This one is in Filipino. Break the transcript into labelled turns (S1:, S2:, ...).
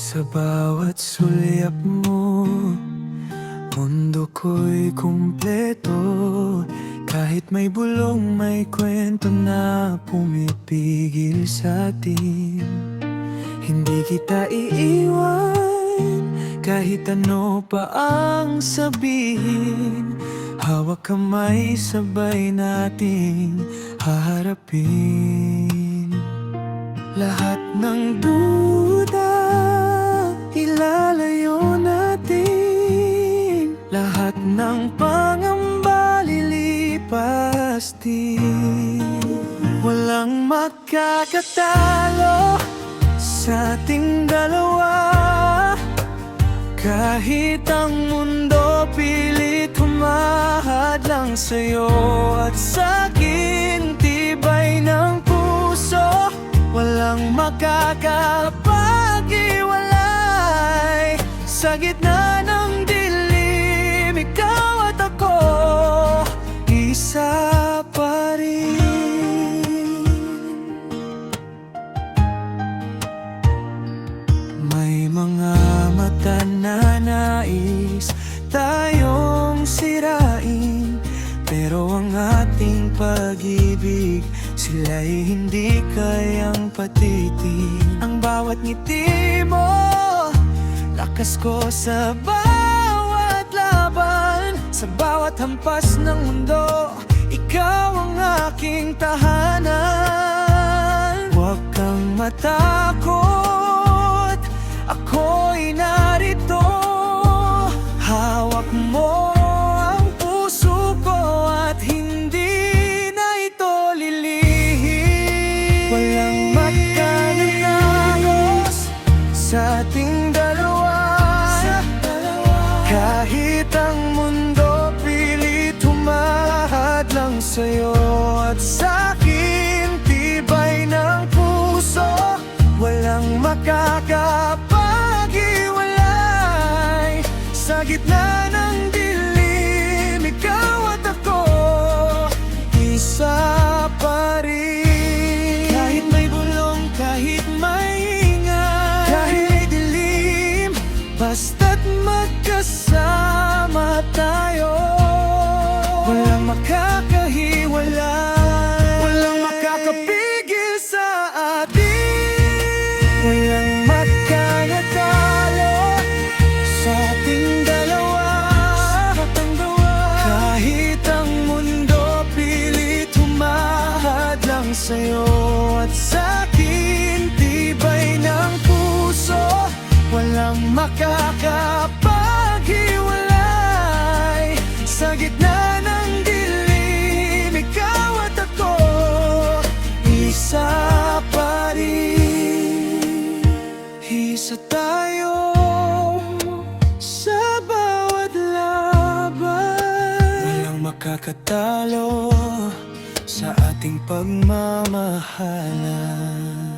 S1: Sa bawat sulyap mo, mundo ko'y kumpleto. Kahit may bulong, may kwento na pumipigil sa atin. Hindi kita iiwan, kahit ano pa ang sabihin. Hawak kamay, sabay nating haharapin. Lahat ng duda, ilalayo natin. Lahat ng pangamba, lilipas din. Walang makakatalo sa ating dalawa. Kahit ang mundo pilit humahad lang sa'yo at sa'kin, tibay ng puso. Walang makakapag-iwalay. Sa gitna ng dilim, ikaw at ako, isa pa rin. May mga mata na nais tayong sirain, pero ang ating pag-ibig sila'y hindi kayang patitin. Ang bawat ngiti mo, lakas ko sa bawat laban. Sa bawat hampas ng mundo, ikaw ang aking tahanan. Huwag kang matakot, ako'y narito. Hawak mo ang puso ko at hindi na ito lilihim. Walang magkananagos sa ating dalawa. Kahit ang mundo pilit humahad lang sa'yo at sa'kin, tibay ng puso. Walang makakapag-iwalay. Sa gitna ng dilim, ikaw at ako, isa pa rin. Kahit may bulong, kahit may ingay, kahit may dilim, basta't magkasama tayo. Walang makakahiwalay, walang makakapigil sa atin. Walang magkanatalo sa ating dalawa. Kahit ang mundo pilit humahad lang sa'yo at sa'kin, tibay ng puso. Walang makakapag-iwalay. Sa gitna ng dilim, ikaw at ako, isa pa rin. Isa tayo sa bawat laban. Walang makakatalo sa ating pagmamahalan.